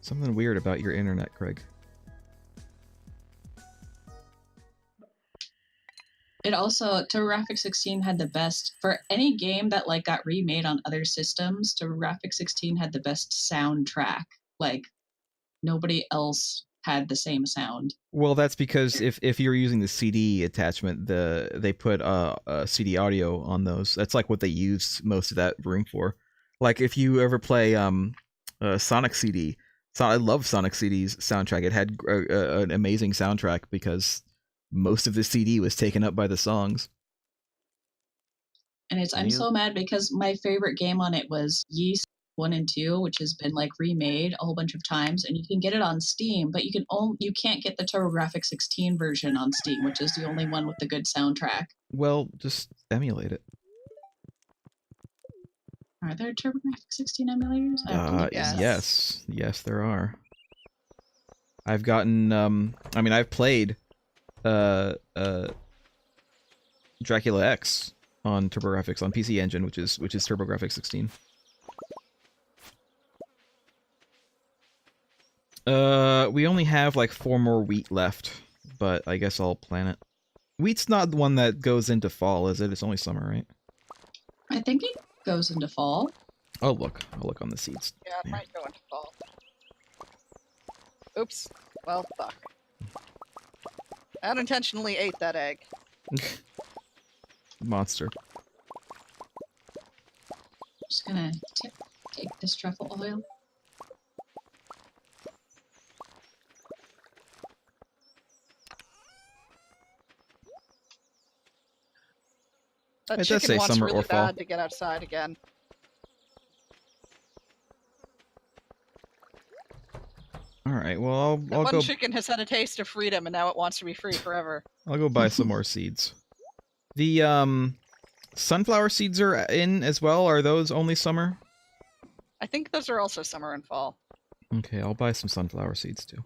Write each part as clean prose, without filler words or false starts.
Something weird about your internet, Craig. It also, TurboGrafx 16 had the best, for any game that like got remade on other systems, TurboGrafx 16 had the best soundtrack. Like, nobody else had the same sound. Well, that's because if you're using the CD attachment, they put CD audio on those. That's like what they used most of that room for. Like if you ever play Sonic CD, I love Sonic CD's soundtrack. It had an amazing soundtrack because most of the CD was taken up by the songs. And I'm so mad because my favorite game on it was Yeast 1 and 2, which has been like remade a whole bunch of times, and you can get it on Steam, but you can't get the TurboGrafx 16 version on Steam, which is the only one with the good soundtrack. Well, just emulate it. Are there TurboGrafx 16 emulators? Yes, there are. I've gotten I mean, I've played Dracula X on TurboGrafx on PC Engine, which is TurboGrafx 16. We only have like 4 more wheat left, but I guess I'll plant it. Wheat's not the one that goes into fall, is it? It's only summer, right? I think it goes into fall. Oh, look. I'll look on the seeds. Yeah, it might go into fall. Oops. Well, fuck. I unintentionally ate that egg. Monster. Just gonna take this truffle oil. That It does chicken say wants summer really or fall. bad to get outside again. Alright, well, I'll One go... chicken has had a taste of freedom, and now it wants to be free forever. I'll go buy some more seeds. The, sunflower seeds are in as well? Are those only summer? I think those are also summer and fall. Okay, I'll buy some sunflower seeds too.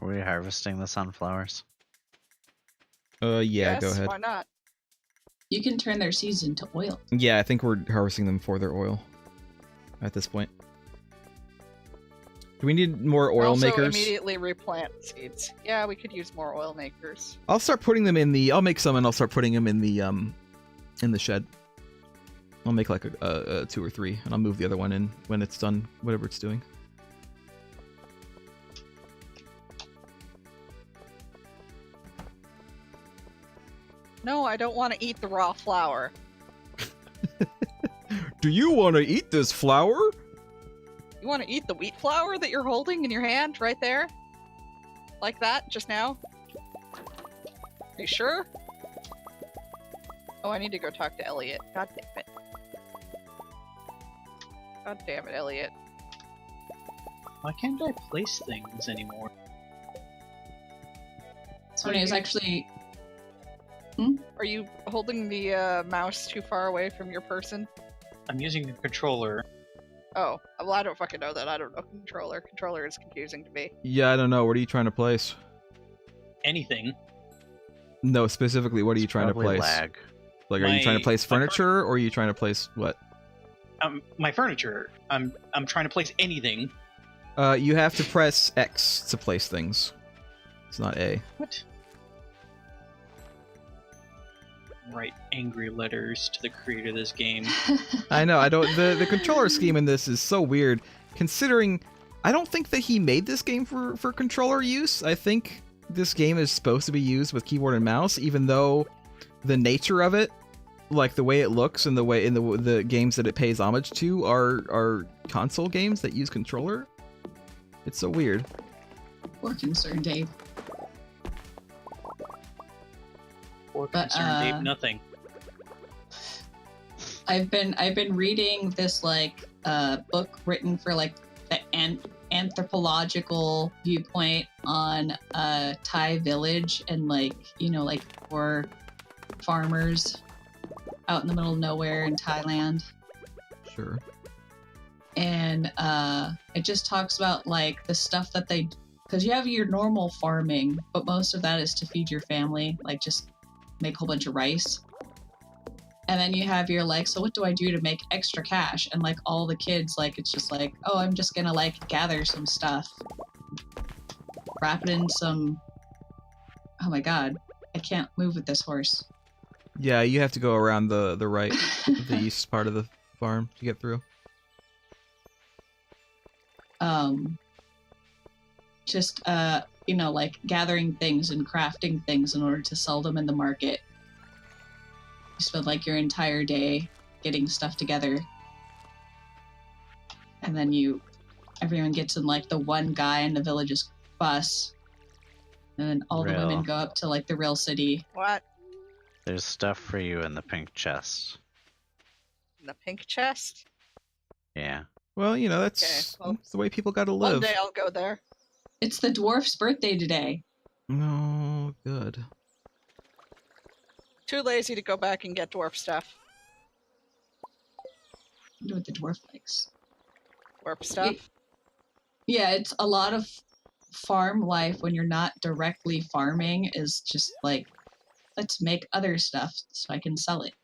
Are we harvesting the sunflowers? Yeah, Yes, go ahead. why not? You can turn their seeds into oil. Yeah, I think we're harvesting them for their oil at this point. Do we need more oil also makers? Immediately replant seeds. Yeah, we could use more oil makers. I'll start putting them in the... I'll make some and I'll start putting them in the shed. I'll make like a 2 or 3 and I'll move the other one in when it's done, whatever it's doing. No, I don't want to eat the raw flour. Do you want to eat this flour? You want to eat the wheat flour that you're holding in your hand right there? Like that, just now? Are you sure? Oh, I need to go talk to Elliot. God damn it. God damn it, Elliot. Why can't I place things anymore? Sony is actually... Are you holding the mouse too far away from your person? I'm using the controller. Oh, well, I don't fucking know that. I don't know controller. Controller is confusing to me. Yeah, I don't know. What are you trying to place? Anything. No, specifically, what are you trying to place? Lag. Like, are you trying to place furniture, or are you trying to place what? My furniture. I'm trying to place anything. You have to press X to place things. It's not A. What? Write angry letters to the creator of this game. I know. I don't. The controller scheme in this is so weird, considering I don't think that he made this game for controller use. I think this game is supposed to be used with keyboard and mouse, even though the nature of it, like the way it looks and the way in the games that it pays homage to, are console games that use controller. It's so weird. Poor concerned Dave. Or But, concerned Dave, nothing. I've been reading this like book written for like the anthropological viewpoint on Thai village and like poor farmers out in the middle of nowhere in Thailand. Sure. And it just talks about like the stuff that they, because you have your normal farming, but most of that is to feed your family, like just make a whole bunch of rice. And then you have your like, so what do I do to make extra cash? And like all the kids, like it's just like, oh, I'm just gonna like gather some stuff, wrap it in some. Oh my god, I can't move with this horse. Yeah, you have to go around the right, the east part of the farm to get through. Just you know, like gathering things and crafting things in order to sell them in the market. You spend like your entire day getting stuff together, and then everyone gets in like the one guy in the village's bus, and then all the women go up to like the real city. What? There's stuff for you in the pink chest. In the pink chest? Yeah. Well, you know, that's, Okay, well, that's the way people gotta One live. day I'll go there. It's the dwarf's birthday today. No, good. Too lazy to go back and get dwarf stuff. I wonder what the dwarf likes. Dwarf stuff? Yeah, it's a lot of farm life when you're not directly farming is just like, let's make other stuff so I can sell it.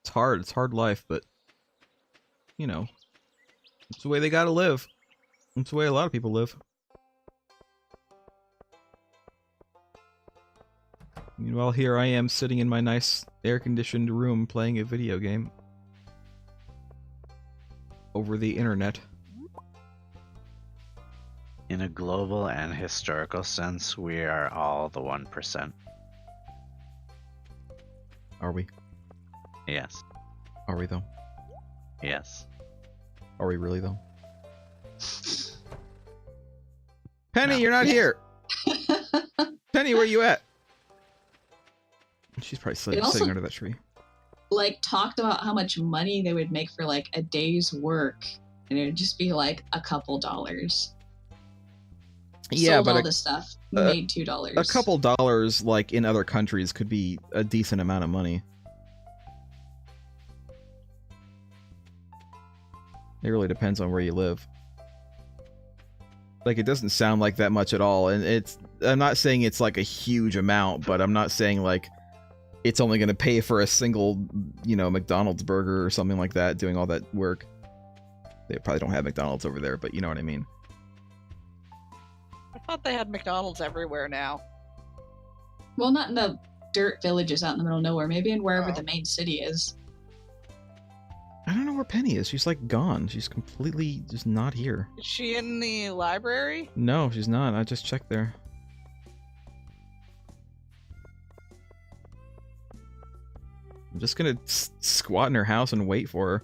It's hard life, but, you know, it's the way they gotta live. It's the way a lot of people live. Meanwhile, here I am sitting in my nice air-conditioned room playing a video game. Over the internet. In a global and historical sense, we are all the 1%. Are we? Yes. Are we, though? Yes. Are we really, though? Penny, No. you're not here! Penny, where you at? She's probably It also- sitting under that tree. Like, talked about how much money they would make for like a day's work, and it would just be like a couple dollars. Yeah, Sold but all the stuff, made $2. a couple dollars, like, in other countries could be a decent amount of money. It really depends on where you live. Like, it doesn't sound like that much at all, and I'm not saying it's like a huge amount, but I'm not saying like it's only going to pay for a single, you know, McDonald's burger or something like that, doing all that work. They probably don't have McDonald's over there, but you know what I mean. I thought they had McDonald's everywhere now. Well, not in the dirt villages out in the middle of nowhere. Maybe in wherever Oh. the main city is. I don't know where Penny is. She's like gone. She's completely just not here. Is she in the library? No, she's not. I just checked there. I'm just gonna squat in her house and wait for her.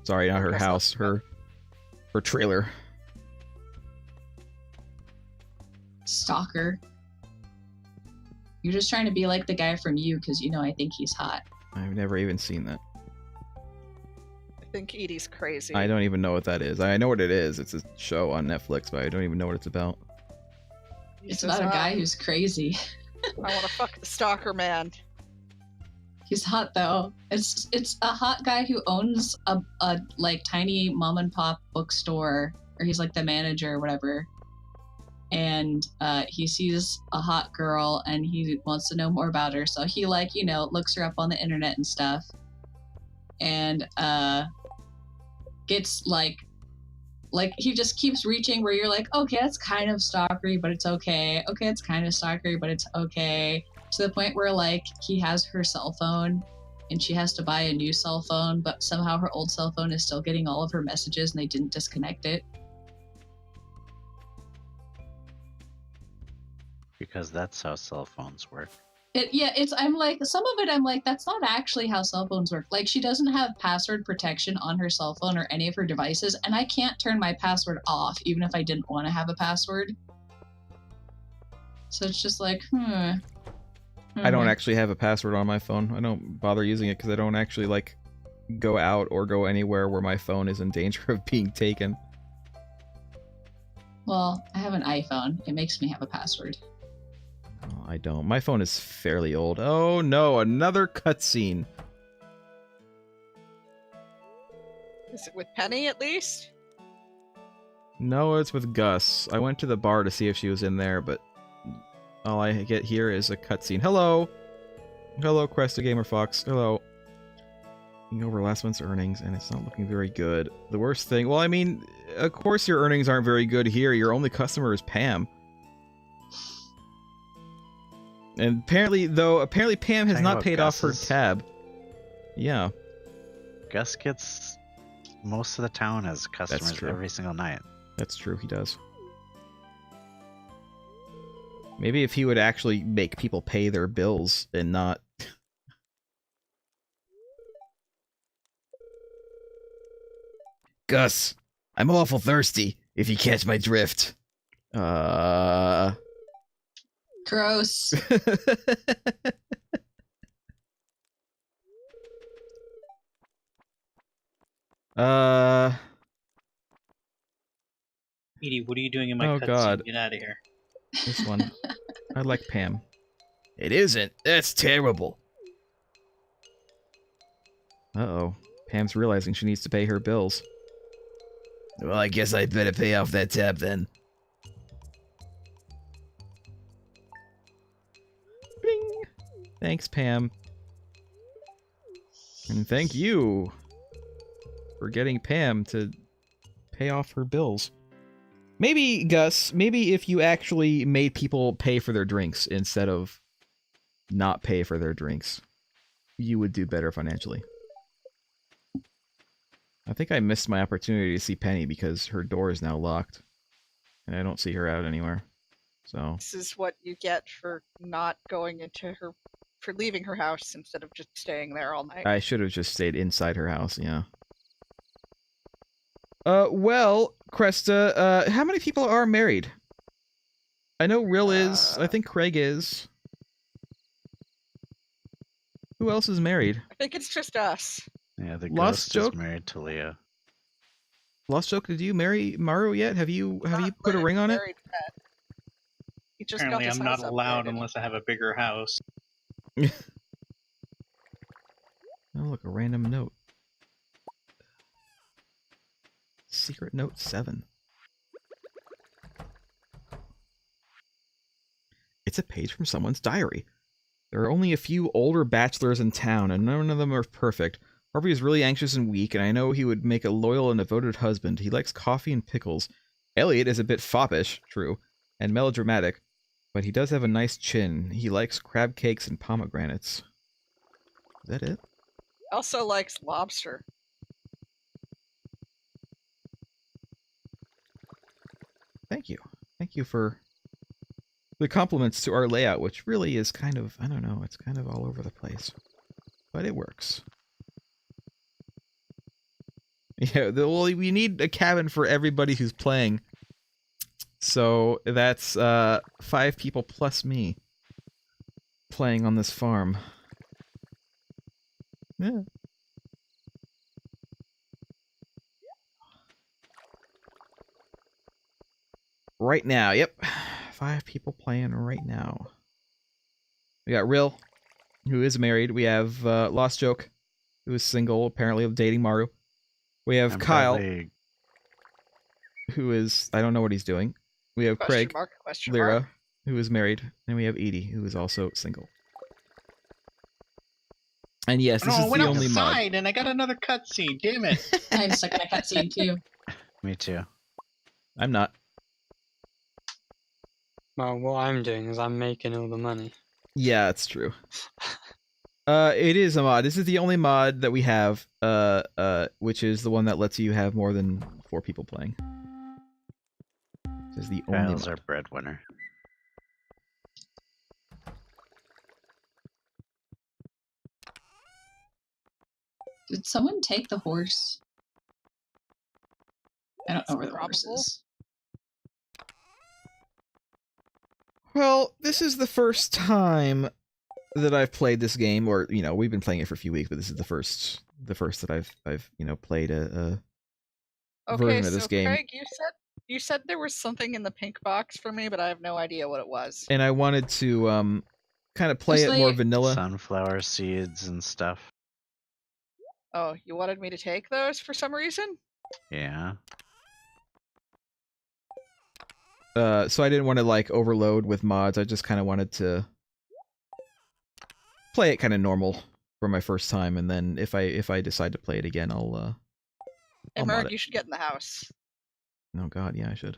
Sorry, not her That's house. not Her trailer. Stalker. You're just trying to be like the guy from You because you know I think he's hot. I've never even seen that. I think Edie's crazy. I don't even know what that is. I know what it is. It's a show on Netflix, but I don't even know what it's about. He It's says, about a guy who's crazy. I want to fuck the stalker man. He's hot though. It's a hot guy who owns a like tiny mom and pop bookstore, or he's like the manager or whatever. And he sees a hot girl and he wants to know more about her. So he like, you know, looks her up on the internet and stuff. And gets like he just keeps reaching where you're like, okay, that's kind of stalkery, but it's okay. Okay, it's kind of stalkery, but it's okay. To the point where like he has her cell phone and she has to buy a new cell phone, but somehow her old cell phone is still getting all of her messages and they didn't disconnect it. Because that's how cell phones work. I'm like, some of it I'm like, that's not actually how cell phones work. Like, she doesn't have password protection on her cell phone or any of her devices, and I can't turn my password off even if I didn't want to have a password. So it's just like, I don't actually have a password on my phone. I don't bother using it because I don't actually, like, go out or go anywhere where my phone is in danger of being taken. Well, I have an iPhone. It makes me have a password. Oh, I don't. My phone is fairly old. Oh no, another cutscene. Is it with Penny at least? No, it's with Gus. I went to the bar to see if she was in there, but all I get here is a cutscene. Hello! Hello, Cresta Gamer Fox. Hello. Looking over last month's earnings, and it's not looking very good. The worst thing... Well, I mean, of course your earnings aren't very good here. Your only customer is Pam. And apparently Pam has Thing not about paid off her Gus's- tab. Yeah. Gus gets most of the town as customers true. every single night. That's true, he does. Maybe if he would actually make people pay their bills and not... Gus, I'm awful thirsty, if you catch my drift. Gross. Edie, what are you doing in my Oh, cutscene? God. Get out of here. This one. I like Pam. It isn't. That's terrible. Uh-oh. Pam's realizing she needs to pay her bills. Well, I guess I better pay off that tab then. Bing! Thanks, Pam. And thank you for getting Pam to pay off her bills. Maybe, Gus, maybe if you actually made people pay for their drinks instead of not pay for their drinks, you would do better financially. I think I missed my opportunity to see Penny because her door is now locked. And I don't see her out anywhere. So, This is what you get for not going into her, for leaving her house instead of just staying there all night. I should have just stayed inside her house, yeah. Well, Cresta, how many people are married? I know Rill is, I think Craig is. Who else is married? I think it's just us. Yeah, the Lost ghost joke? is married to Leah. Lost Joke, did you marry Maru yet? Have you Not put a ring on it? married yet. He just Apparently, got his I'm not house allowed upgraded. unless I have a bigger house. Oh, look, a random note. Secret Note 7. It's a page from someone's diary. There are only a few older bachelors in town, and none of them are perfect. Harvey is really anxious and weak, and I know he would make a loyal and devoted husband. He likes coffee and pickles. Elliot is a bit foppish, true, and melodramatic, but he does have a nice chin. He likes crab cakes and pomegranates. Is that it? Also likes lobster. Thank you. Thank you for the compliments to our layout, which really is kind of, I don't know, it's kind of all over the place. But it works. Yeah, well, we need a cabin for everybody who's playing. So that's 5 people plus me playing on this farm. Yeah. Right now, yep. 5 people playing right now. We got Rill, who is married. We have Lost Joke, who is single, apparently dating Maru. We have I'm Kyle, probably- who is, I don't know what he's doing. We have Craig, Question Lyra, mark. who is married. And we have Edie, who is also single. And yes, this No, I is went the only mod. outside and I got another cutscene. Damn it! I'm stuck in a cutscene too. Me too. I'm not. Well, what I'm doing is I'm making all the money. Yeah, it's true. It is a mod. This is the only mod that we have, which is the one that lets you have more than 4 people playing. This is the only Kyle's our mod. breadwinner. Did someone take the horse? I don't know where the horse Probable. is. Well, this is the first time that I've played this game, or you know, we've been playing it for a few weeks, but this is the first that I've you know played a Okay, version of so this game. Craig, you said there was something in the pink box for me, but I have no idea what it was. And I wanted to kind of play Just it more like- vanilla. Sunflower seeds and stuff. Oh, you wanted me to take those for some reason? Yeah. So I didn't want to like overload with mods. I just kind of wanted to play it kind of normal for my first time, and then if I decide to play it again, I'll Hey, I'll mod Merg, it. you should get in the house. Oh God, yeah, I should.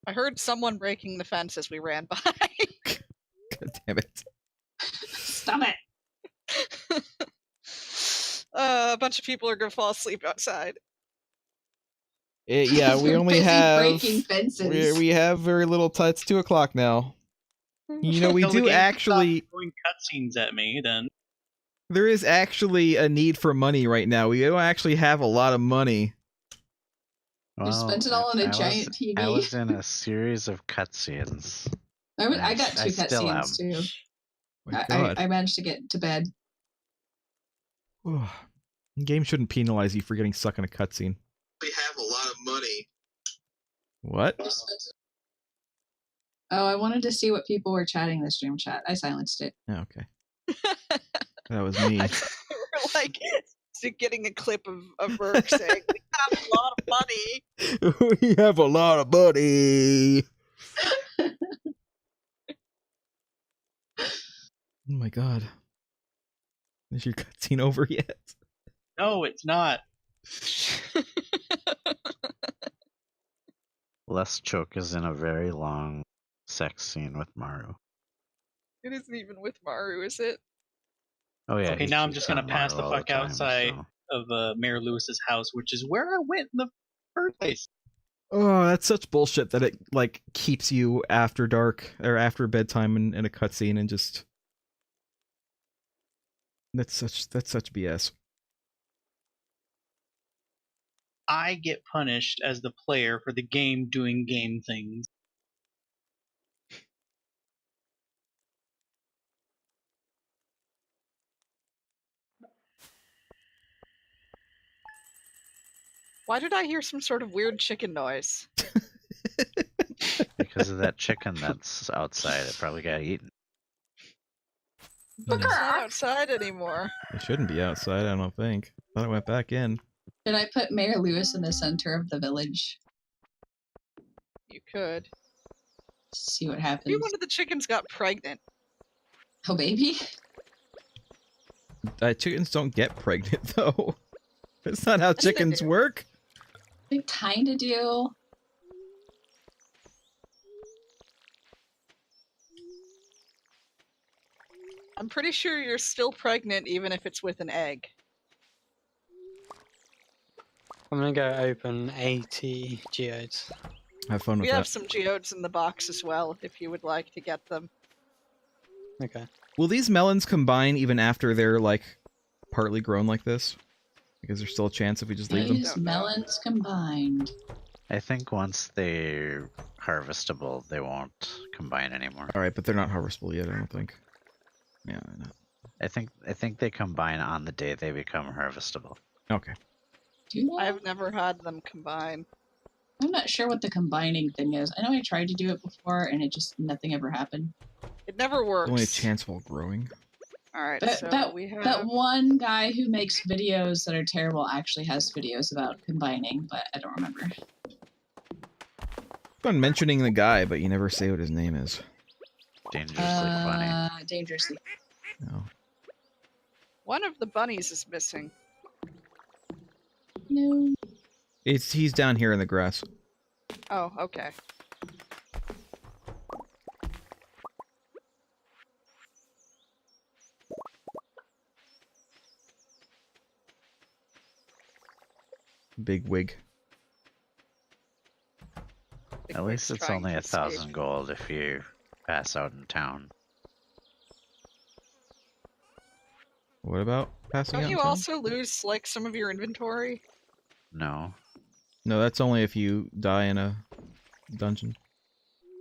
I heard someone breaking the fence as we ran by. God damn it. Stop it. A bunch of people are gonna fall asleep outside. Yeah, we They're only busy have breaking fences. we have very little time. It's 2 o'clock now. You know, we So the do game actually. stopped throwing cutscenes at me. Then There is actually a need for money right now. We don't actually have a lot of money. You spent it all on a giant TV. I was in a series of cutscenes. I got I 2 still am. cutscenes too. My God. I managed to get to bed. Game shouldn't penalize you for getting stuck in a cutscene. We have a lot of money. What? Oh, I wanted to see what people were chatting in the stream chat. I silenced it. Oh, okay. That was me. We're like getting a clip of Merg saying, "We have a lot of money." We have a lot of money. Oh my God. Is your cutscene over yet? no, it's not. Les Choke is in a very long sex scene with Maru. It isn't even with Maru, is it? Oh yeah. Okay, he's now I'm just gonna on pass Maru the all fuck time, outside so- of Mayor Lewis's house, which is where I went in the first place. Oh, that's such bullshit that it like keeps you after dark or after bedtime in a cutscene and just. That's such BS. I get punished as the player for the game doing game things. Why did I hear some sort of weird chicken noise? Because of that chicken that's outside, it probably got eaten. But it's not outside anymore. It shouldn't be outside, I don't think. Thought it went back in. Should I put Mayor Lewis in the center of the village? You could. See what Maybe happens. one of the chickens got pregnant. Oh, baby? Chickens don't get pregnant, though. That's not how Yes, they chickens do. work. They kinda do. I'm pretty sure you're still pregnant even if it's with an egg. I'm gonna go open 80 geodes. Have fun with We have that. some geodes in the box as well, if you would like to get them. Okay. Will these melons combine even after they're, like, partly grown like this? Because there's still a chance if we just leave them? These Don't know. melons combined. I think once they're harvestable, they won't combine anymore. Alright, but they're not harvestable yet, I don't think. Yeah, I know. I think they combine on the day they become harvestable. Okay. Do they? I've never had them combine. I'm not sure what the combining thing is. I know I tried to do it before and it just nothing ever happened. It never works. Only a chance while growing. Alright, But so we have... that one guy who makes videos that are terrible actually has videos about combining, but I don't remember. Keep on mentioning the guy, but you never say what his name is. Dangerously funny. Dangerously. No. One of the bunnies is missing. No. He's down here in the grass. Oh, okay. Big wig. Big At least Wig's it's trying only to 1,000 escape. gold if you pass out in town. What about passing Don't out? you in town? also lose, like, some of your inventory? No. No, that's only if you die in a dungeon.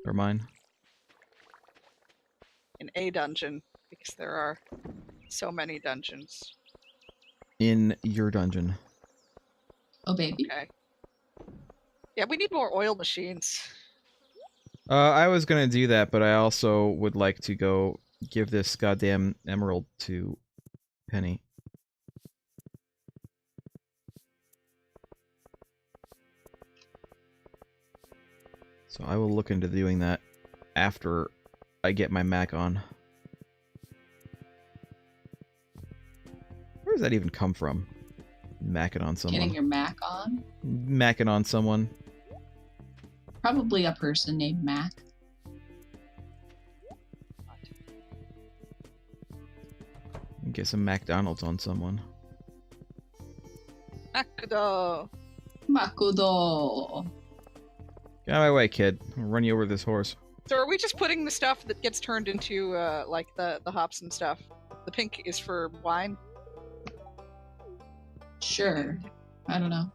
Or mine. In a dungeon, because there are so many dungeons. In your dungeon. Oh, baby. Okay. Yeah, we need more oil machines. I was gonna do that, but I also would like to go give this goddamn emerald to Penny. So I will look into doing that after I get my Mac on. Where does that even come from? Macking on someone. Getting your Mac on? Macking on someone. Probably a person named Mac. Get some McDonald's on someone. Akudo. Makudo. Get out of my way, kid. I'll run you over this horse. So are we just putting the stuff that gets turned into like the hops and stuff? The pink is for wine. Sure. I don't know.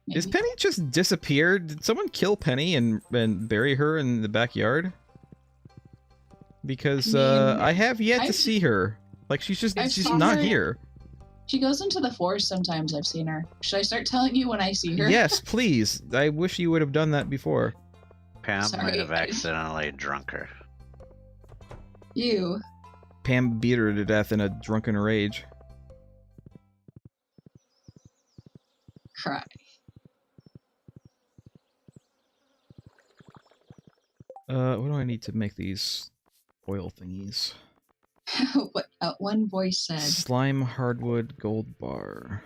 Is Maybe. Penny just disappeared? Did someone kill Penny and bury her in the backyard? Because I have yet to see her. Like she's I've she's seen not her. here. She goes into the forest sometimes. I've seen her. Should I start telling you when I see her? Yes, please. I wish you would have done that before. Pam Sorry. might have accidentally drunk her. You. Pam beat her to death in a drunken rage. Cry. What do I need to make these oil thingies? What one voice said. Slime hardwood gold bar.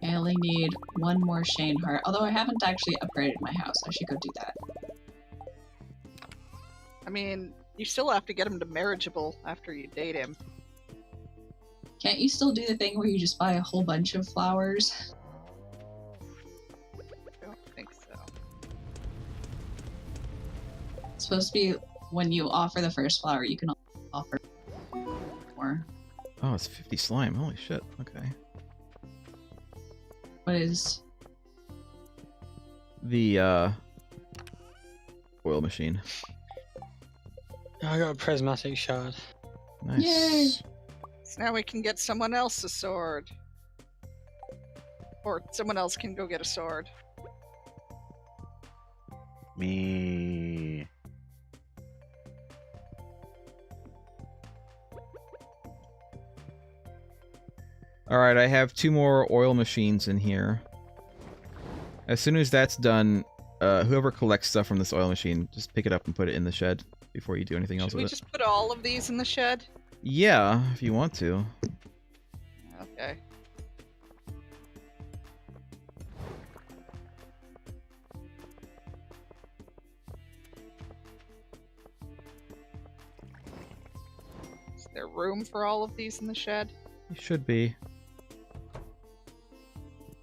I only need one more Shane heart. Although I haven't actually upgraded my house. I should go do that. I mean, you still have to get him to marriageable after you date him. Can't you still do the thing where you just buy a whole bunch of flowers? I don't think so. It's supposed to be when you offer the first flower, you can offer more. Oh, it's 50 slime. Holy shit. Okay. What is... The oil machine. I got a prismatic shard. Nice. Yay. So now we can get someone else a sword. Or someone else can go get a sword. Me. Alright, I have 2 more oil machines in here. As soon as that's done, whoever collects stuff from this oil machine, just pick it up and put it in the shed before you do anything else Should we with it. just put all of these in the shed? Yeah, if you want to. Okay. Is there room for all of these in the shed? You should be.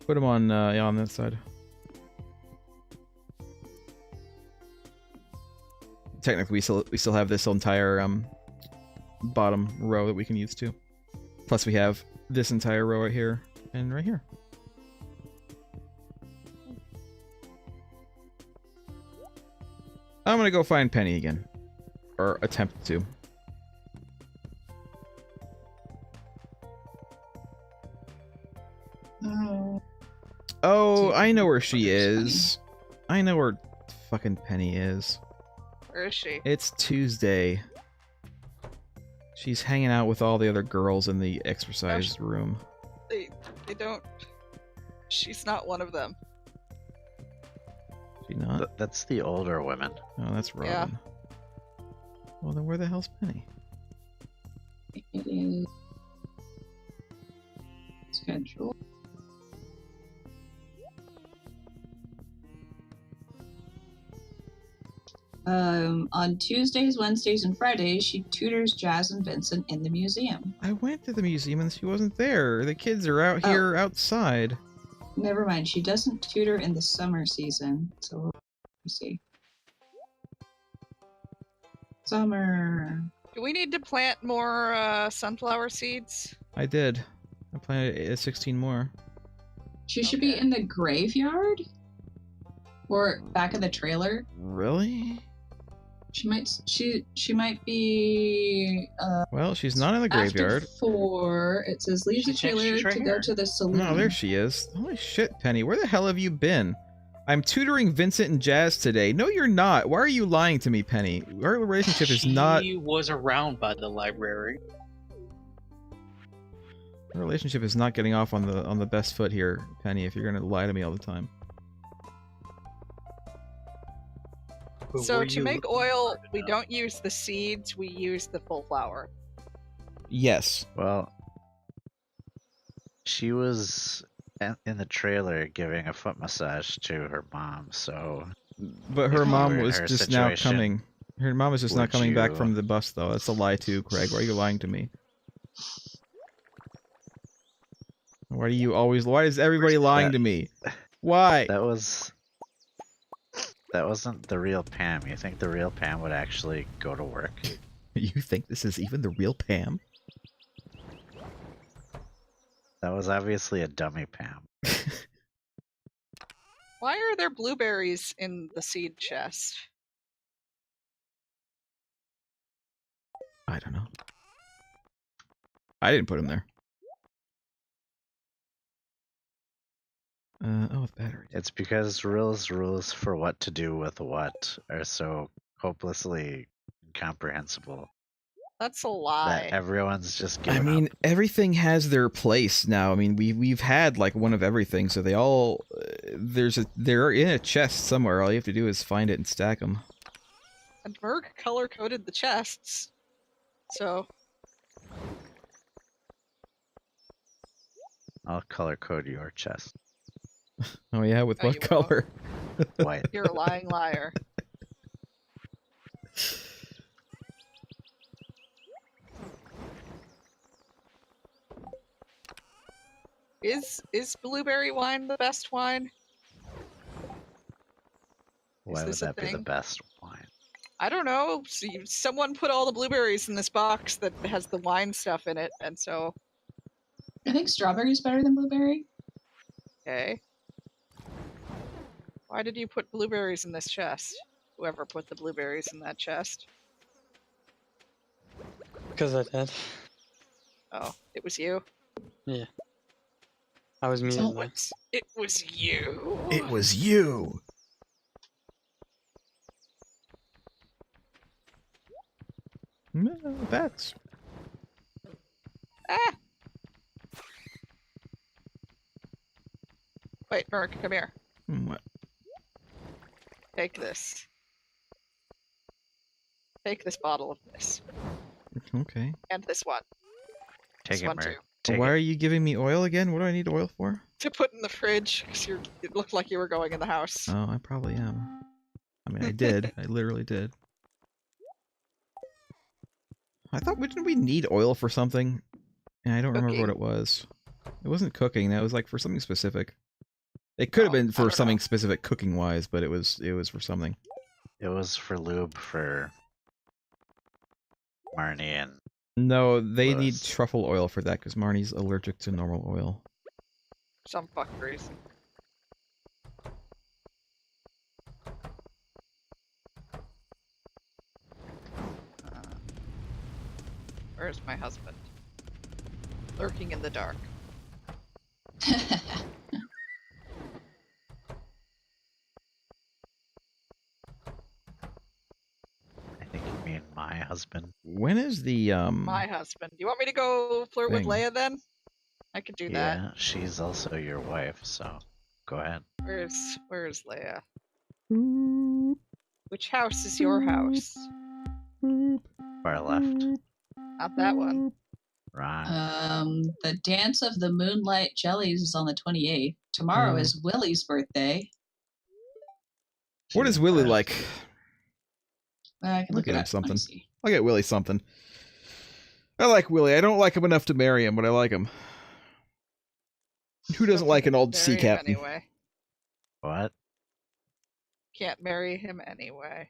Put them on, yeah, on this side. Technically, we still have this entire bottom row that we can use too. Plus, we have this entire row right here and right here. I'm gonna go find Penny again, or attempt to. Oh, I know where she is. I know where fucking Penny is. Where is she? It's Tuesday. She's hanging out with all the other girls in the exercise room. They don't... She's not one of them. She not? That's the older women. Oh, that's Robin. Yeah. Well, then where the hell's Penny? It is... schedule. On Tuesdays, Wednesdays, and Fridays, she tutors Jazz and Vincent in the museum. I went to the museum and she wasn't there. The kids are out here outside. Never mind, she doesn't tutor in the summer season. So, let me see. Summer. Do we need to plant more sunflower seeds? I did. I planted 16 more. She should be Okay. in the graveyard? Or back of the trailer? Really? She might be Well, she's not in the graveyard. After 4, it says leave the She's trailer right to go here. to the saloon. No, there she is. Holy shit, Penny. Where the hell have you been? I'm tutoring Vincent and Jazz today. No, you're not. Why are you lying to me, Penny? Our relationship is not. She was around by the library. Our relationship is not getting off on the best foot here, Penny. If you're gonna lie to me all the time. Who So were to you make looking oil, for to we know? don't use the seeds, we use the full flower. Yes. Well, she was in the trailer giving a foot massage to her mom, so But her if you mom were in was her just now situation, coming. Her mom is just not would coming back you- from the bus, though. That's a lie, too, Craig. Why are you lying to me? Why do you always? Why is everybody lying to me? Why? that wasn't the real Pam. You think the real Pam would actually go to work? You think this is even the real Pam? That was obviously a dummy Pam. Why are there blueberries in the seed chest? I don't know. I didn't put him there. Oh, the battery. It's because rules for what to do with what are so hopelessly incomprehensible That's a lie. that everyone's just I giving mean, up. everything has their place now. I mean, we've had like one of everything, so they all they're in a chest somewhere. All you have to do is find it and stack them. And Merg color-coded the chests. So, I'll color code your chest Oh yeah, with No, what you won't. color? white. you're a lying liar. Is blueberry wine the best wine? Why would this a that be the thing? best wine? I don't know. Someone put all the blueberries in this box that has the wine stuff in it, and so, I think strawberry's better than blueberry. okay. Why did you put blueberries in this chest? Whoever put the blueberries in that chest. Because I did. Oh, it was you? I was muted. So though. It was you. It was you. Bats. Ah! Wait, Merc, come here. What? Take this. Take this bottle of this. Okay. And this one. Take This it, one Merc. too. Take Why it. are you giving me oil again? What do I need oil for? To put in the fridge, because it looked like you were going in the house. Oh, I probably am. I mean, I did. I literally did. I thought, didn't we need oil for something? And I don't remember what it Cooking. was. It wasn't cooking. That was like for something specific. It could have Oh, been I for don't something know. specific cooking-wise, but it was for something. It was for lube for Marnie and No, they need Lewis. truffle oil for that because Marnie's allergic to normal oil. Some fuck reason. Where's my husband? Lurking in the dark. I think you mean my husband. When is the My husband. You want me to go flirt with Thing. Leia then? I could do that. Yeah, she's also your wife, so go ahead. Where's Leia? Which house is your house? Far left. Not that one. Right. The Dance of the Moonlight Jellies is on the 28th. Tomorrow is Willie's birthday. What is Jesus Willie Christ. like? I can look Get it him up. Let me something. see. I'll get Willie something. I like Willie. I don't like him enough to marry him, but I like him. Who doesn't like an old sea Marry him captain? anyway. What? Can't marry him anyway.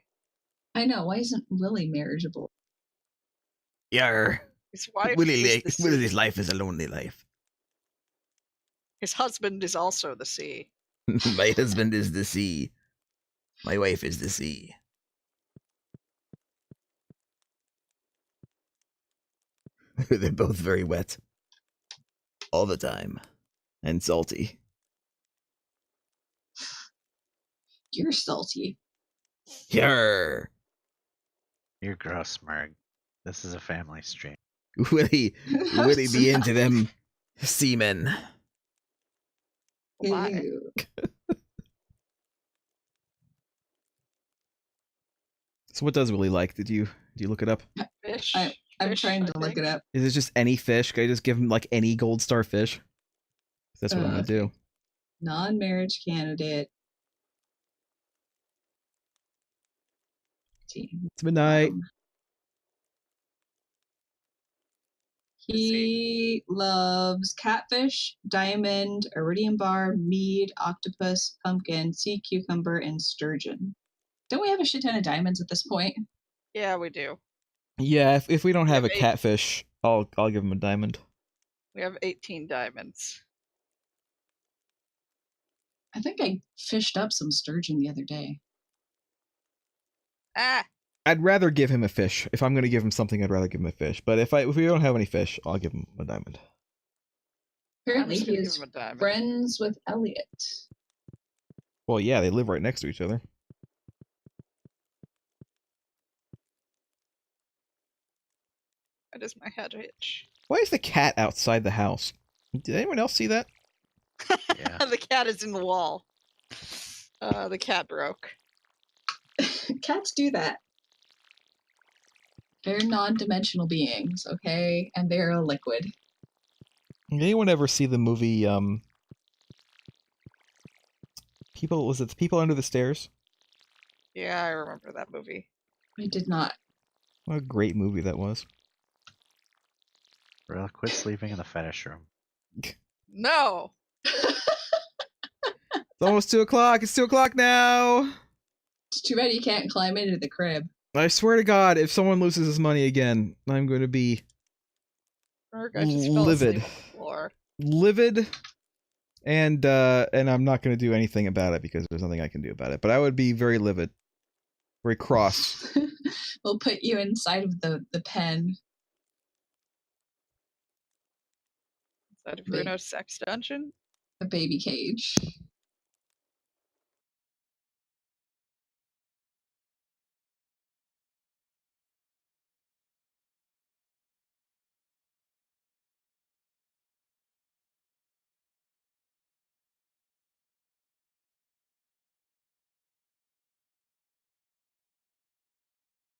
I know. Why isn't Willie marriageable? Yar. His wife is the sea. Willie's life is a lonely life. His husband is also the sea. My husband is the sea. My wife is the sea. They're both very wet. All the time. And salty. You're salty. Yarr. You're gross, Merg. This is a family stream. Will he be into them seamen? Why? Ew. So what does Willie like? Did you look it up? Fish. I'm Fish, trying I to look think. it up. Is it just any fish? Can I just give him like any gold star fish? That's what I'm gonna do. Non-marriage candidate. It's midnight. He loves catfish, diamond, iridium bar, mead, octopus, pumpkin, sea cucumber, and sturgeon. Don't we have a shit ton of diamonds at this point? Yeah, we do. Yeah, if we don't We have a have 8. catfish, I'll give him a diamond. We have 18 diamonds. I think I fished up some sturgeon the other day. Ah! I'd rather give him a fish. If I'm gonna give him something, I'd rather give him a fish. But if we don't have any fish, I'll give him a diamond. Apparently just he gonna give is him a diamond. friends with Elliot. Well, yeah, they live right next to each other. Why does my head itch? Why is the cat outside the house? Did anyone else see that? Yeah. The cat is in the wall. The cat broke. Cats do that. They're non-dimensional beings, okay? And they're a liquid. Did anyone ever see the movie, People Under the Stairs? Yeah, I remember that movie. I did not. What a great movie that was. Real, quit sleeping in the fetish room. No! It's almost 2 o'clock. It's 2 o'clock now. It's too bad you can't climb into the crib. I swear to God, if someone loses his money again, I'm going to be I just fell livid. asleep on the floor. Livid, and I'm not going to do anything about it because there's nothing I can do about it. But I would be very livid, very cross. We'll put you inside of the pen. Is that a Bruno sex dungeon? A baby cage.